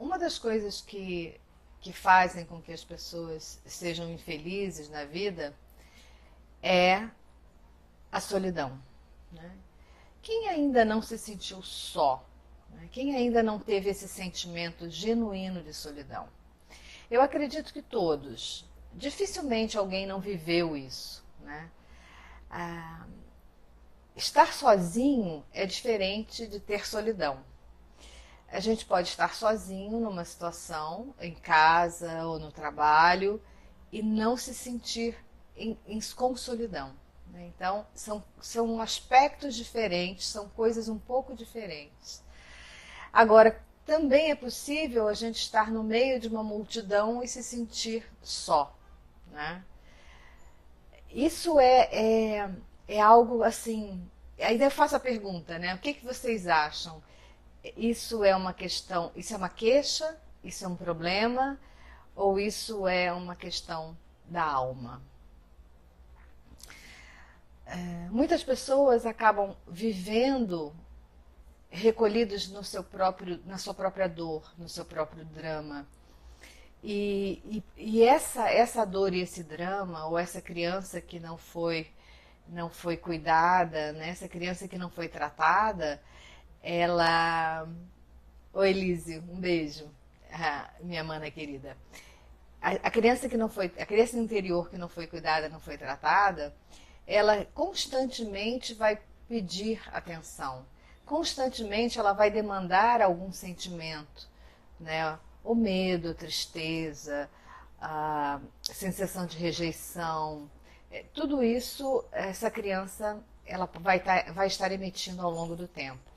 Uma das coisas que fazem com que as pessoas sejam infelizes na vida é a solidão, né? Quem ainda não se sentiu só, né? Quem ainda não teve esse sentimento genuíno de solidão? Eu acredito que todos. Dificilmente alguém não viveu isso, né? Ah, estar sozinho é diferente de ter solidão. A gente pode estar sozinho numa situação, em casa ou no trabalho, e não se sentir com solidão, né? Então, são aspectos diferentes, são coisas um pouco diferentes. Agora, também é possível a gente estar no meio de uma multidão e se sentir só, né? Isso é algo assim. Aí eu faço a pergunta, né? O que vocês acham? Isso é uma questão, isso é uma queixa? Isso é um problema? Ou isso é uma questão da alma? Muitas pessoas acabam vivendo recolhidos no seu próprio, na sua própria dor, no seu próprio drama. E essa dor e esse drama, ou essa criança que não foi cuidada, né? Essa criança que não foi tratada, ela... Oi, Elise, um beijo, minha mana querida. A criança que não foi, a criança interior que não foi cuidada, não foi tratada, ela constantemente vai pedir atenção. Constantemente ela vai demandar algum sentimento, né? O medo, a tristeza, a sensação de rejeição, tudo isso essa criança ela vai estar emitindo ao longo do tempo.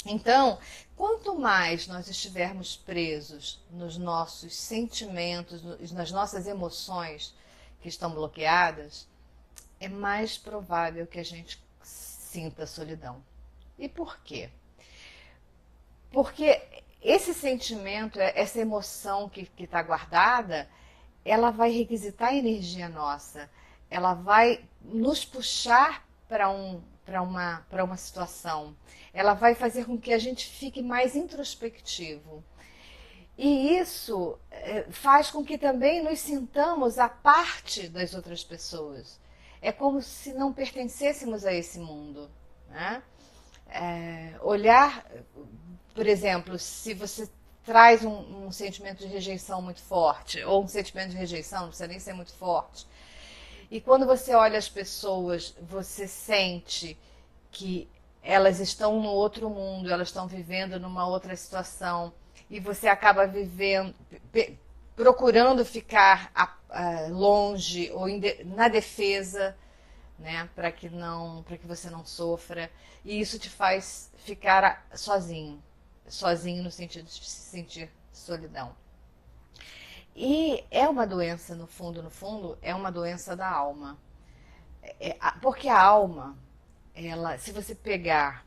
Então, quanto mais nós estivermos presos nos nossos sentimentos, nas nossas emoções que estão bloqueadas, é mais provável que a gente sinta solidão. E por quê? Porque esse sentimento, essa emoção que está guardada, ela vai requisitar energia nossa, ela vai nos puxar para uma situação, ela vai fazer com que a gente fique mais introspectivo. E isso faz com que também nos sintamos à parte das outras pessoas. É como se não pertencêssemos a esse mundo, né? Olhar, por exemplo, se você traz um sentimento de rejeição muito forte, ou um sentimento de rejeição, não precisa nem ser muito forte, e quando você olha as pessoas, você sente que elas estão no outro mundo, elas estão vivendo numa outra situação, e você acaba vivendo, procurando ficar longe ou na defesa, né, para que você não sofra, e isso te faz ficar sozinho no sentido de se sentir solidão. E é uma doença, no fundo, é uma doença da alma. Porque a alma, se você pegar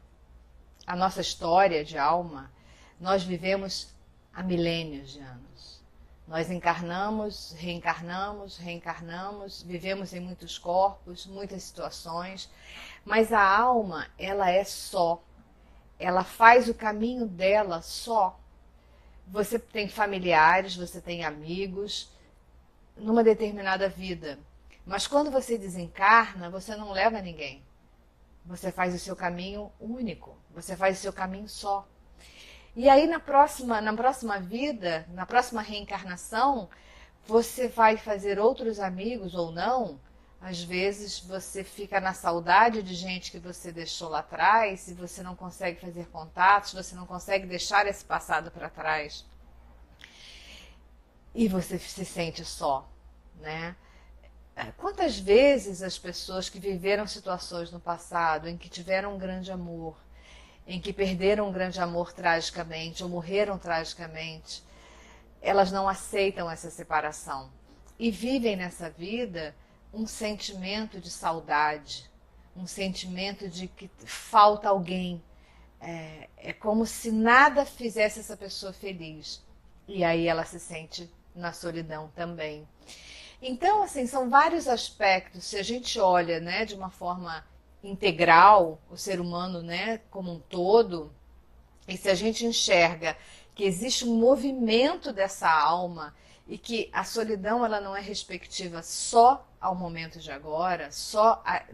a nossa história de alma, nós vivemos há milênios de anos. Nós encarnamos, reencarnamos, vivemos em muitos corpos, muitas situações, mas a alma, ela é só. Ela faz o caminho dela só. Você tem familiares, você tem amigos numa determinada vida. Mas quando você desencarna, você não leva ninguém. Você faz o seu caminho único. Você faz o seu caminho só. E aí na próxima vida, na próxima reencarnação, você vai fazer outros amigos ou não. Às vezes você fica na saudade de gente que você deixou lá atrás, e você não consegue fazer contatos, você não consegue deixar esse passado para trás. E você se sente só, né? Quantas vezes as pessoas que viveram situações no passado em que tiveram um grande amor, em que perderam um grande amor tragicamente ou morreram tragicamente, elas não aceitam essa separação e vivem nessa vida um sentimento de saudade, um sentimento de que falta alguém. É como se nada fizesse essa pessoa feliz. E aí ela se sente na solidão também. Então, assim, são vários aspectos. Se a gente olha, né, de uma forma integral, o ser humano, né, como um todo, e se a gente enxerga que existe um movimento dessa alma e que a solidão ela não é respectiva só ao momento de agora,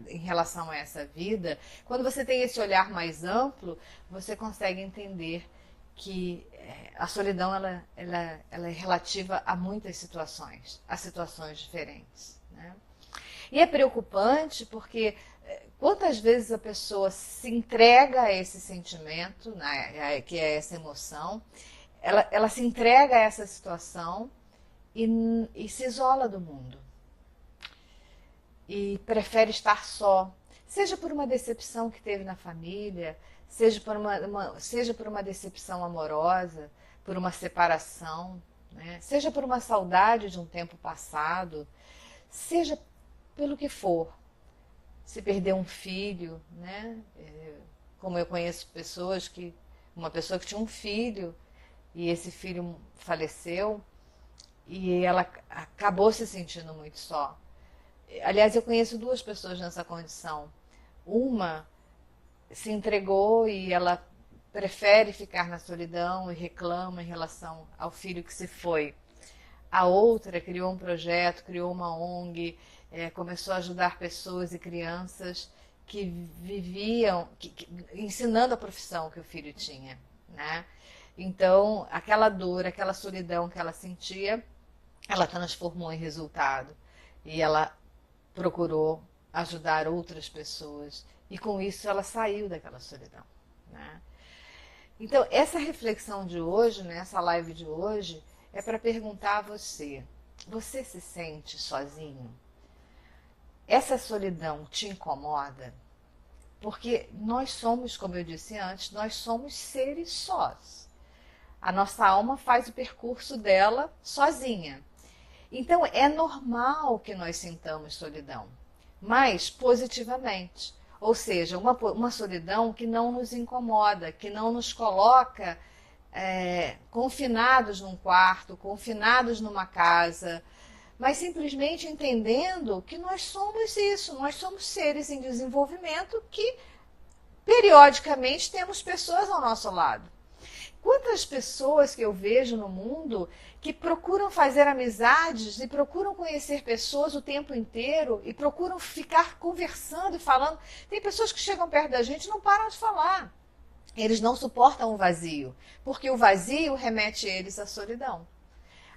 em relação a essa vida. Quando você tem esse olhar mais amplo, você consegue entender que a solidão ela é relativa a muitas situações, a situações diferentes, né? E é preocupante porque quantas vezes a pessoa se entrega a esse sentimento, né, que é essa emoção, ela se entrega a essa situação e se isola do mundo. E prefere estar só, seja por uma decepção que teve na família, seja por uma decepção amorosa, por uma separação, né? Seja por uma saudade de um tempo passado, seja pelo que for. Se perder um filho, né? Como eu conheço uma pessoa que tinha um filho e esse filho faleceu e ela acabou se sentindo muito só. Aliás, eu conheço duas pessoas nessa condição. Uma se entregou e ela prefere ficar na solidão e reclama em relação ao filho que se foi. A outra criou um projeto, criou uma ONG, começou a ajudar pessoas e crianças que viviam, ensinando a profissão que o filho tinha, né? Então, aquela dor, aquela solidão que ela sentia, ela transformou em resultado. E ela procurou ajudar outras pessoas. E com isso ela saiu daquela solidão, né? Então, essa reflexão de hoje, né, essa live de hoje, é para perguntar a você: você se sente sozinho? Essa solidão te incomoda? Porque nós somos, como eu disse antes, nós somos seres sós. A nossa alma faz o percurso dela sozinha. Então, é normal que nós sintamos solidão, mas positivamente. Ou seja, uma solidão que não nos incomoda, que não nos coloca confinados num quarto, confinados numa casa, mas simplesmente entendendo que nós somos isso, nós somos seres em desenvolvimento que periodicamente temos pessoas ao nosso lado. Quantas pessoas que eu vejo no mundo que procuram fazer amizades e procuram conhecer pessoas o tempo inteiro e procuram ficar conversando e falando. Tem pessoas que chegam perto da gente e não param de falar. Eles não suportam o vazio, porque o vazio remete eles à solidão.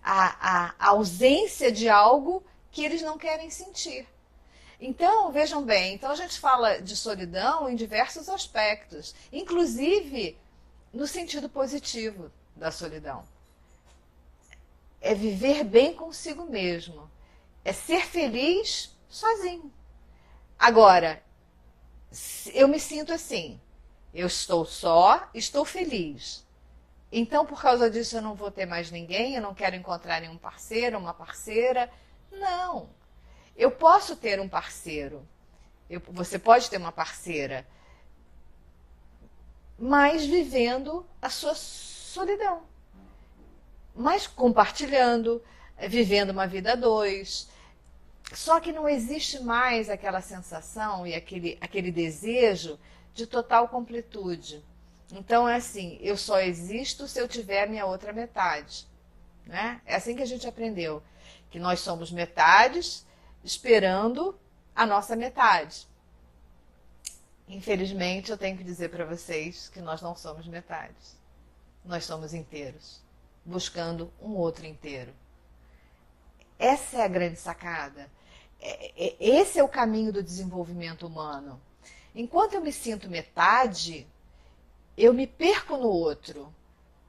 A ausência de algo que eles não querem sentir. Então, vejam bem, então a gente fala de solidão em diversos aspectos, inclusive no sentido positivo da solidão. É viver bem consigo mesmo. É ser feliz sozinho. Agora, eu me sinto assim. Eu estou só, estou feliz. Então, por causa disso, eu não vou ter mais ninguém, eu não quero encontrar nenhum parceiro, uma parceira. Não. Eu posso ter um parceiro. Você pode ter uma parceira, mas vivendo a sua solidão. Mas compartilhando, vivendo uma vida a dois. Só que não existe mais aquela sensação e aquele desejo de total completude. Então é assim, eu só existo se eu tiver a minha outra metade, né? É assim que a gente aprendeu, que nós somos metades esperando a nossa metade. Infelizmente, eu tenho que dizer para vocês que nós não somos metades. Nós somos inteiros, buscando um outro inteiro. Essa é a grande sacada. Esse é o caminho do desenvolvimento humano. Enquanto eu me sinto metade, eu me perco no outro.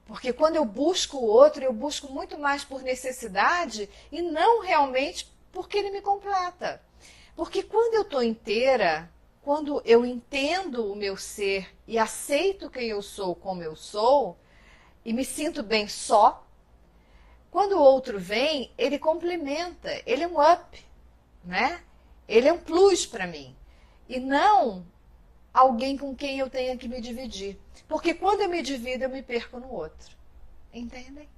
Porque quando eu busco o outro, eu busco muito mais por necessidade e não realmente porque ele me completa. Porque quando eu estou inteira, quando eu entendo o meu ser e aceito quem eu sou como eu sou, e me sinto bem só, quando o outro vem, ele complementa, ele é um up, né? Ele é um plus para mim. E não alguém com quem eu tenha que me dividir. Porque quando eu me divido, eu me perco no outro. Entendem?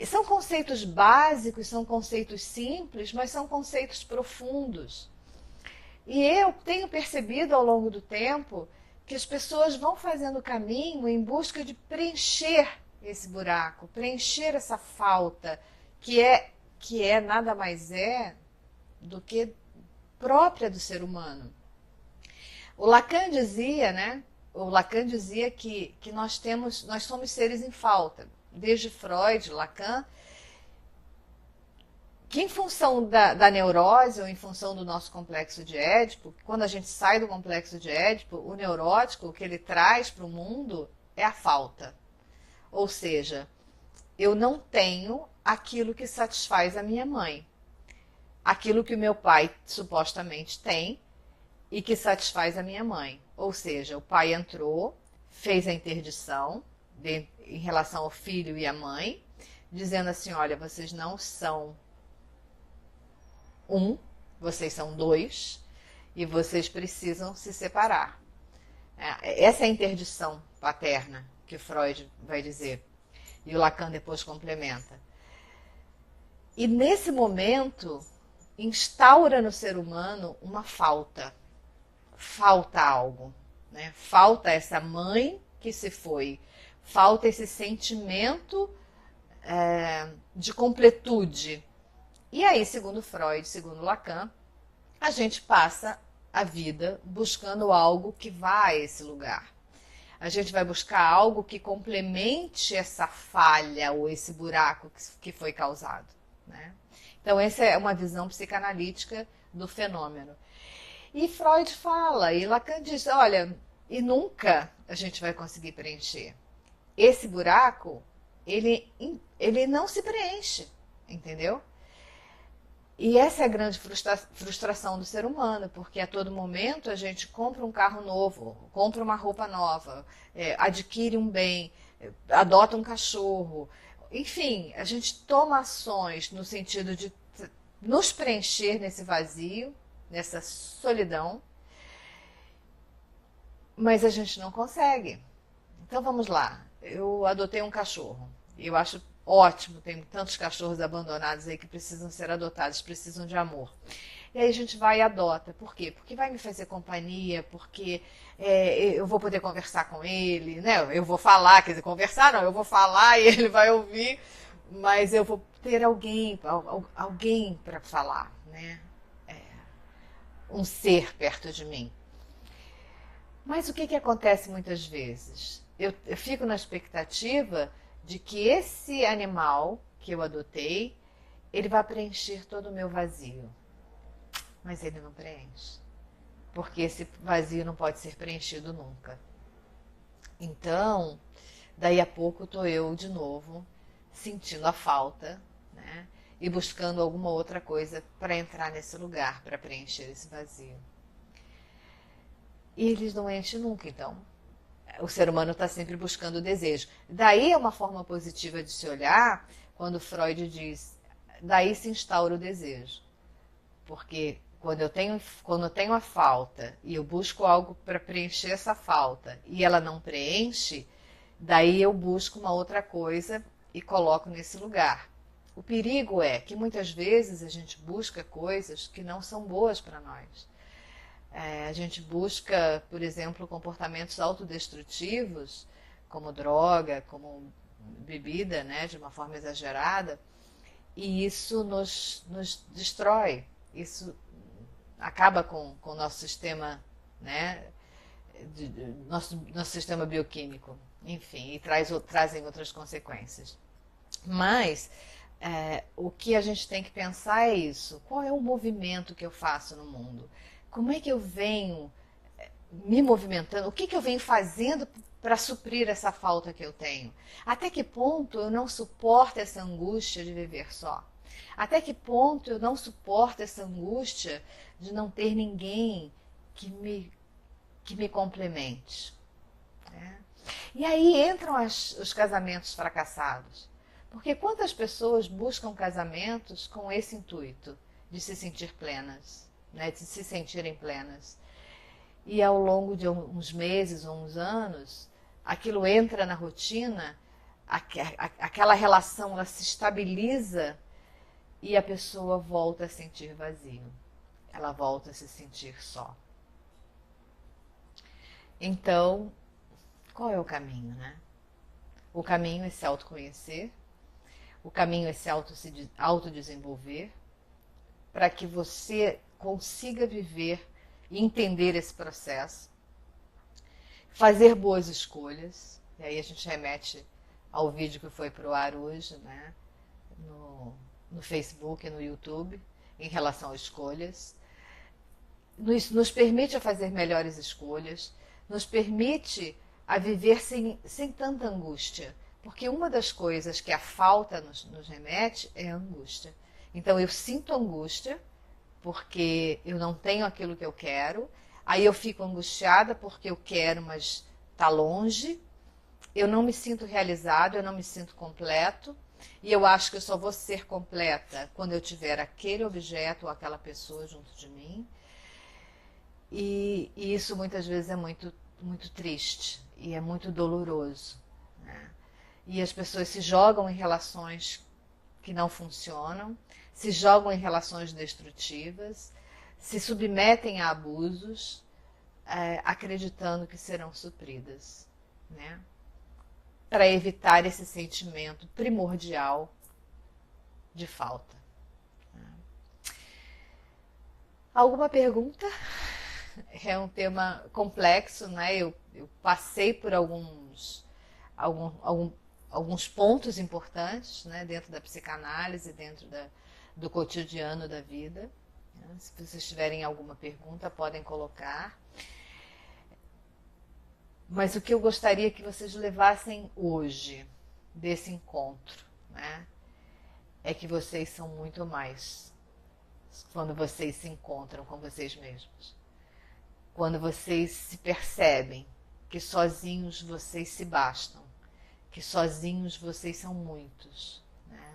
São conceitos básicos, são conceitos simples, mas são conceitos profundos. E eu tenho percebido ao longo do tempo que as pessoas vão fazendo o caminho em busca de preencher esse buraco, preencher essa falta, que é nada mais do que própria do ser humano. O Lacan dizia, né? O Lacan dizia que nós somos seres em falta. Desde Freud, Lacan, que em função da neurose ou em função do nosso complexo de Édipo, quando a gente sai do complexo de Édipo, o neurótico, o que ele traz para o mundo é a falta. Ou seja, eu não tenho aquilo que satisfaz a minha mãe. Aquilo que o meu pai supostamente tem e que satisfaz a minha mãe. Ou seja, o pai entrou, fez a interdição em relação ao filho e à mãe, dizendo assim, olha, vocês não são um, vocês são dois, e vocês precisam se separar. Essa é a interdição paterna que Freud vai dizer. E o Lacan depois complementa. E nesse momento, instaura no ser humano uma falta. Falta algo, né? Falta essa mãe que se foi. Falta esse sentimento de completude. E aí, segundo Freud, segundo Lacan, a gente passa a vida buscando algo que vá a esse lugar. A gente vai buscar algo que complemente essa falha ou esse buraco que foi causado, né? Então, essa é uma visão psicanalítica do fenômeno. E Freud fala, e Lacan diz, olha, e nunca a gente vai conseguir preencher. Esse buraco, ele não se preenche, entendeu? E essa é a grande frustração do ser humano, porque a todo momento a gente compra um carro novo, compra uma roupa nova, adquire um bem, adota um cachorro. Enfim, a gente toma ações no sentido de nos preencher nesse vazio, nessa solidão, mas a gente não consegue. Então vamos lá, eu adotei um cachorro, eu acho ótimo, tem tantos cachorros abandonados aí que precisam ser adotados, precisam de amor. E aí a gente vai e adota. Por quê? Porque vai me fazer companhia, porque eu vou poder conversar com ele, né? Eu vou falar, quer dizer, conversar não, eu vou falar e ele vai ouvir, mas eu vou ter alguém para falar, né? Um ser perto de mim. Mas o que acontece muitas vezes? Eu fico na expectativa de que esse animal que eu adotei, ele vai preencher todo o meu vazio. Mas ele não preenche. Porque esse vazio não pode ser preenchido nunca. Então, daí a pouco estou eu de novo sentindo a falta, né? E buscando alguma outra coisa para entrar nesse lugar, para preencher esse vazio. E eles não enchem nunca, então. O ser humano está sempre buscando o desejo. Daí é uma forma positiva de se olhar quando Freud diz, daí se instaura o desejo. Porque quando eu tenho a falta e eu busco algo para preencher essa falta e ela não preenche, daí eu busco uma outra coisa e coloco nesse lugar. O perigo é que muitas vezes a gente busca coisas que não são boas para nós. A gente busca, por exemplo, comportamentos autodestrutivos, como droga, como bebida, né, de uma forma exagerada, e isso nos destrói, isso acaba com o nosso sistema, né, nosso sistema bioquímico, enfim, e trazem outras consequências. Mas o que a gente tem que pensar é isso, qual é o movimento que eu faço no mundo? Como é que eu venho me movimentando? O que eu venho fazendo para suprir essa falta que eu tenho? Até que ponto eu não suporto essa angústia de viver só? Até que ponto eu não suporto essa angústia de não ter ninguém que me complemente? E aí entram os casamentos fracassados. Porque quantas pessoas buscam casamentos com esse intuito de se sentir plenas? Né, de se sentirem plenas. E ao longo de uns meses ou uns anos, aquilo entra na rotina, aquela relação ela se estabiliza e a pessoa volta a sentir vazio. Ela volta a se sentir só. Então, qual é o caminho, né? O caminho é se autoconhecer, o caminho é se autodesenvolver, para que você consiga viver e entender esse processo, fazer boas escolhas, e aí a gente remete ao vídeo que foi para o ar hoje, né? No Facebook e no YouTube, em relação a escolhas. Nos permite a fazer melhores escolhas, nos permite a viver sem tanta angústia. Porque uma das coisas que a falta nos remete é a angústia. Então eu sinto angústia porque eu não tenho aquilo que eu quero, aí eu fico angustiada porque eu quero, mas está longe, eu não me sinto realizado, eu não me sinto completo, e eu acho que eu só vou ser completa quando eu tiver aquele objeto ou aquela pessoa junto de mim. E isso muitas vezes é muito, muito triste e é muito doloroso, né? E as pessoas se jogam em relações que não funcionam, se jogam em relações destrutivas, se submetem a abusos, acreditando que serão supridas, né? Para evitar esse sentimento primordial de falta. Alguma pergunta? É um tema complexo, né? Eu passei por alguns pontos importantes, né, dentro da psicanálise, dentro do cotidiano da vida. Se vocês tiverem alguma pergunta, podem colocar. Mas o que eu gostaria que vocês levassem hoje desse encontro, né, é que vocês são muito mais quando vocês se encontram com vocês mesmos. Quando vocês se percebem que sozinhos vocês se bastam, que sozinhos vocês são muitos, né?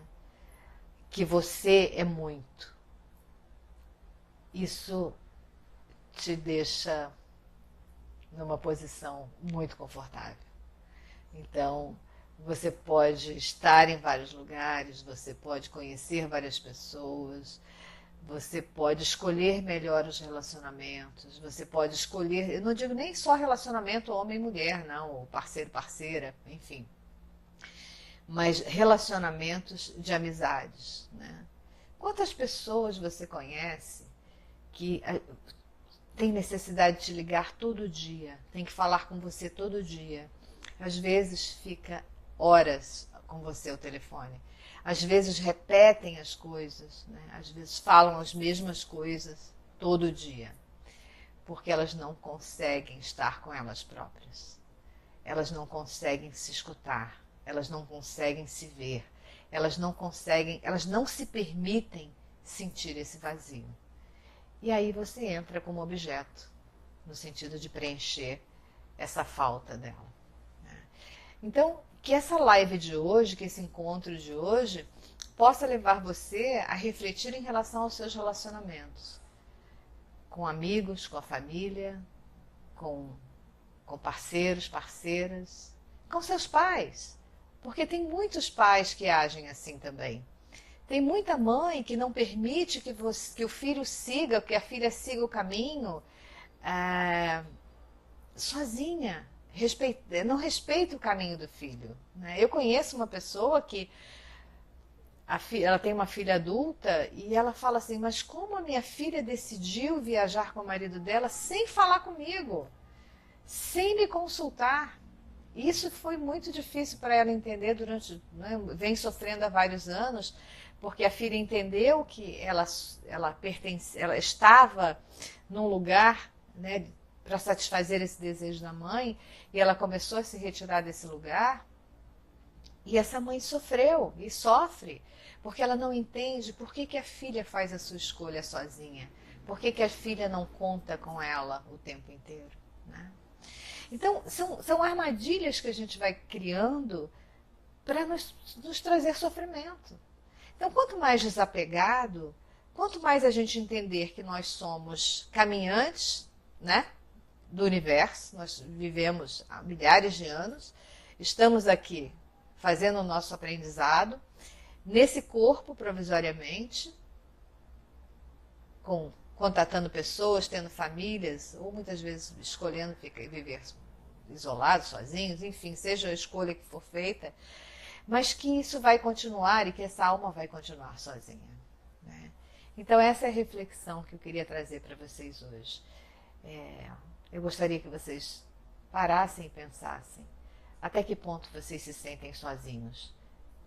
Que você é muito. Isso te deixa numa posição muito confortável. Então, você pode estar em vários lugares, você pode conhecer várias pessoas, você pode escolher melhor os relacionamentos, você pode escolher, eu não digo nem só relacionamento homem e mulher, não, ou parceiro, parceira, enfim. Mas relacionamentos de amizades, né? Quantas pessoas você conhece que tem necessidade de te ligar todo dia, tem que falar com você todo dia? Às vezes fica horas com você ao telefone. Às vezes repetem as coisas, né? Às vezes falam as mesmas coisas todo dia, porque elas não conseguem estar com elas próprias. Elas não conseguem se escutar, elas não conseguem se ver, elas não se permitem sentir esse vazio. E aí você entra como objeto, no sentido de preencher essa falta dela. Então, que essa live de hoje, que esse encontro de hoje, possa levar você a refletir em relação aos seus relacionamentos. Com amigos, com a família, com parceiros, parceiras, com seus pais. Porque tem muitos pais que agem assim também. Tem muita mãe que não permite que o filho siga, que a filha siga o caminho sozinha. Não respeita o caminho do filho, né? Eu conheço uma pessoa que ela tem uma filha adulta e ela fala assim, mas como a minha filha decidiu viajar com o marido dela sem falar comigo, sem me consultar? Isso foi muito difícil para ela entender né, vem sofrendo há vários anos, porque a filha entendeu que ela estava num lugar, né, para satisfazer esse desejo da mãe, e ela começou a se retirar desse lugar, e essa mãe sofreu e sofre, porque ela não entende por que a filha faz a sua escolha sozinha, por que a filha não conta com ela o tempo inteiro, né? Então, são armadilhas que a gente vai criando para nos trazer sofrimento. Então, quanto mais desapegado, quanto mais a gente entender que nós somos caminhantes, né, do universo, nós vivemos há milhares de anos, estamos aqui fazendo o nosso aprendizado, nesse corpo provisoriamente, com contatando pessoas, tendo famílias, ou muitas vezes escolhendo viver isolados, sozinhos, enfim, seja a escolha que for feita, mas que isso vai continuar e que essa alma vai continuar sozinha, né? Então essa é a reflexão que eu queria trazer para vocês hoje. Eu gostaria que vocês parassem e pensassem até que ponto vocês se sentem sozinhos,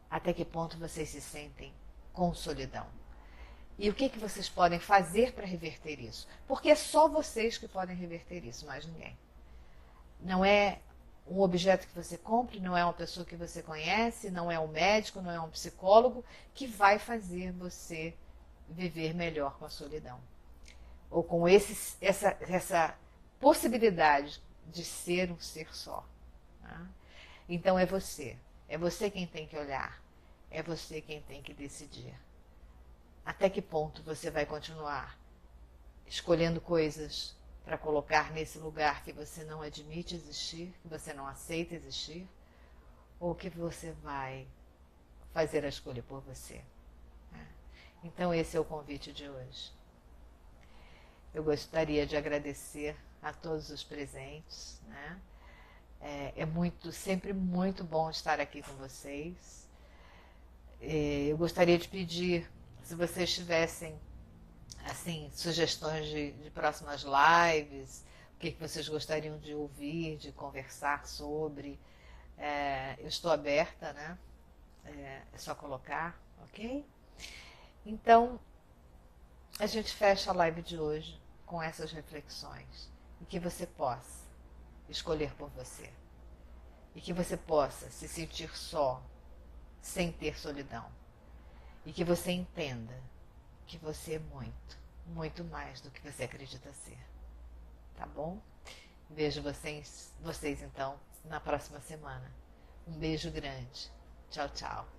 até que ponto vocês se sentem com solidão. E o que vocês podem fazer para reverter isso? Porque é só vocês que podem reverter isso, mais ninguém. Não é um objeto que você compre, não é uma pessoa que você conhece, não é um médico, não é um psicólogo que vai fazer você viver melhor com a solidão. Ou com essa possibilidade de ser um ser só. Tá? Então é você quem tem que olhar, é você quem tem que decidir. Até que ponto você vai continuar escolhendo coisas para colocar nesse lugar que você não admite existir, que você não aceita existir, ou que você vai fazer a escolha por você. Então esse é o convite de hoje. Eu gostaria de agradecer a todos os presentes, né? Sempre muito bom estar aqui com vocês. Eu gostaria de pedir, se vocês tivessem assim, sugestões de próximas lives, o que vocês gostariam de ouvir, de conversar sobre, eu estou aberta, né? É só colocar, ok? Então, a gente fecha a live de hoje com essas reflexões e que você possa escolher por você e que você possa se sentir só, sem ter solidão e que você entenda que você é muito, muito mais do que você acredita ser. Tá bom? Vejo vocês então na próxima semana. Um beijo grande. Tchau, tchau.